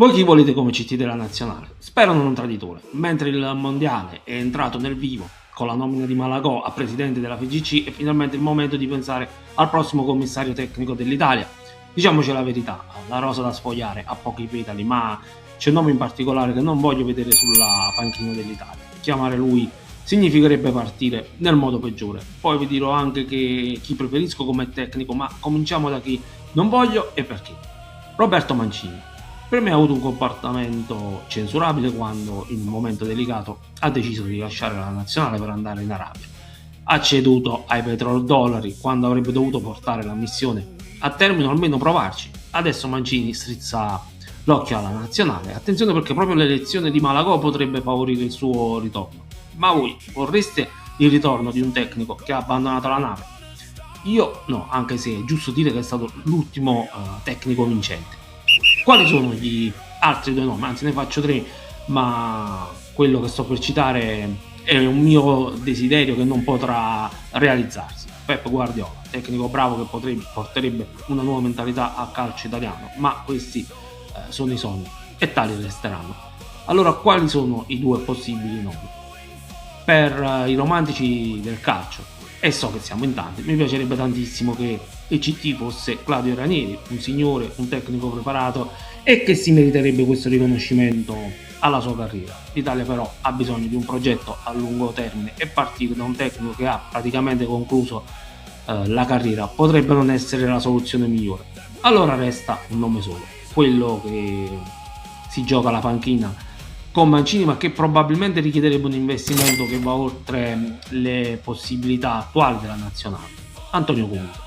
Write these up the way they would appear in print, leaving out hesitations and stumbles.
Voi chi volete come CT della nazionale? Spero non un traditore. Mentre il mondiale è entrato nel vivo con la nomina di Malagò a presidente della FIGC, è finalmente il momento di pensare al prossimo commissario tecnico dell'Italia. Diciamoci la verità, la rosa da sfogliare ha pochi petali, ma c'è un nome in particolare che non voglio vedere sulla panchina dell'Italia. Chiamare lui significherebbe partire nel modo peggiore. Poi vi dirò anche che chi preferisco come tecnico, ma cominciamo da chi non voglio e perché. Roberto Mancini. Per me ha avuto un comportamento censurabile quando, in un momento delicato, ha deciso di lasciare la nazionale per andare in Arabia. Ha ceduto ai petrodollari quando avrebbe dovuto portare la missione a termine o almeno provarci. Adesso Mancini strizza l'occhio alla nazionale. Attenzione, perché proprio l'elezione di Malagò potrebbe favorire il suo ritorno. Ma voi vorreste il ritorno di un tecnico che ha abbandonato la nave? Io no, anche se è giusto dire che è stato l'ultimo tecnico vincente. Quali sono gli altri due nomi? Anzi, ne faccio tre, ma quello che sto per citare è un mio desiderio che non potrà realizzarsi. Pep Guardiola, tecnico bravo che porterebbe una nuova mentalità al calcio italiano, ma questi sono i sogni e tali resteranno. Allora, quali sono i due possibili nomi? Per i romantici del calcio, e so che siamo in tanti, mi piacerebbe tantissimo che il CT fosse Claudio Ranieri, un signore, un tecnico preparato e che si meriterebbe questo riconoscimento alla sua carriera. L'Italia però ha bisogno di un progetto a lungo termine e partire da un tecnico che ha praticamente concluso la carriera potrebbe non essere la soluzione migliore. Allora resta un nome solo, quello che si gioca la panchina con Mancini, ma che probabilmente richiederebbe un investimento che va oltre le possibilità attuali della nazionale. Antonio Conte.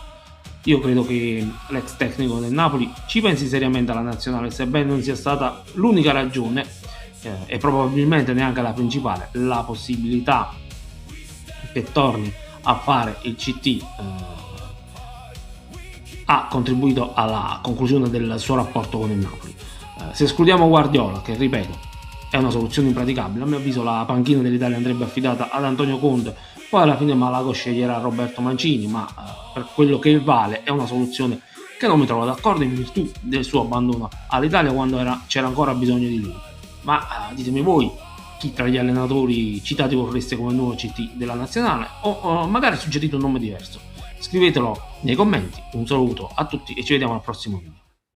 Io credo che l'ex tecnico del Napoli ci pensi seriamente alla nazionale, sebbene non sia stata l'unica ragione e probabilmente neanche la principale, la possibilità che torni a fare il CT ha contribuito alla conclusione del suo rapporto con il Napoli. Se escludiamo Guardiola, che ripeto è una soluzione impraticabile, a mio avviso la panchina dell'Italia andrebbe affidata ad Antonio Conte, poi alla fine Malago sceglierà Roberto Mancini, ma per quello che vale è una soluzione che non mi trovo d'accordo in virtù del suo abbandono all'Italia quando c'era ancora bisogno di lui. Ma ditemi voi chi tra gli allenatori citati vorreste come nuovo CT della nazionale o magari suggerite un nome diverso. Scrivetelo nei commenti. Un saluto a tutti e ci vediamo al prossimo video.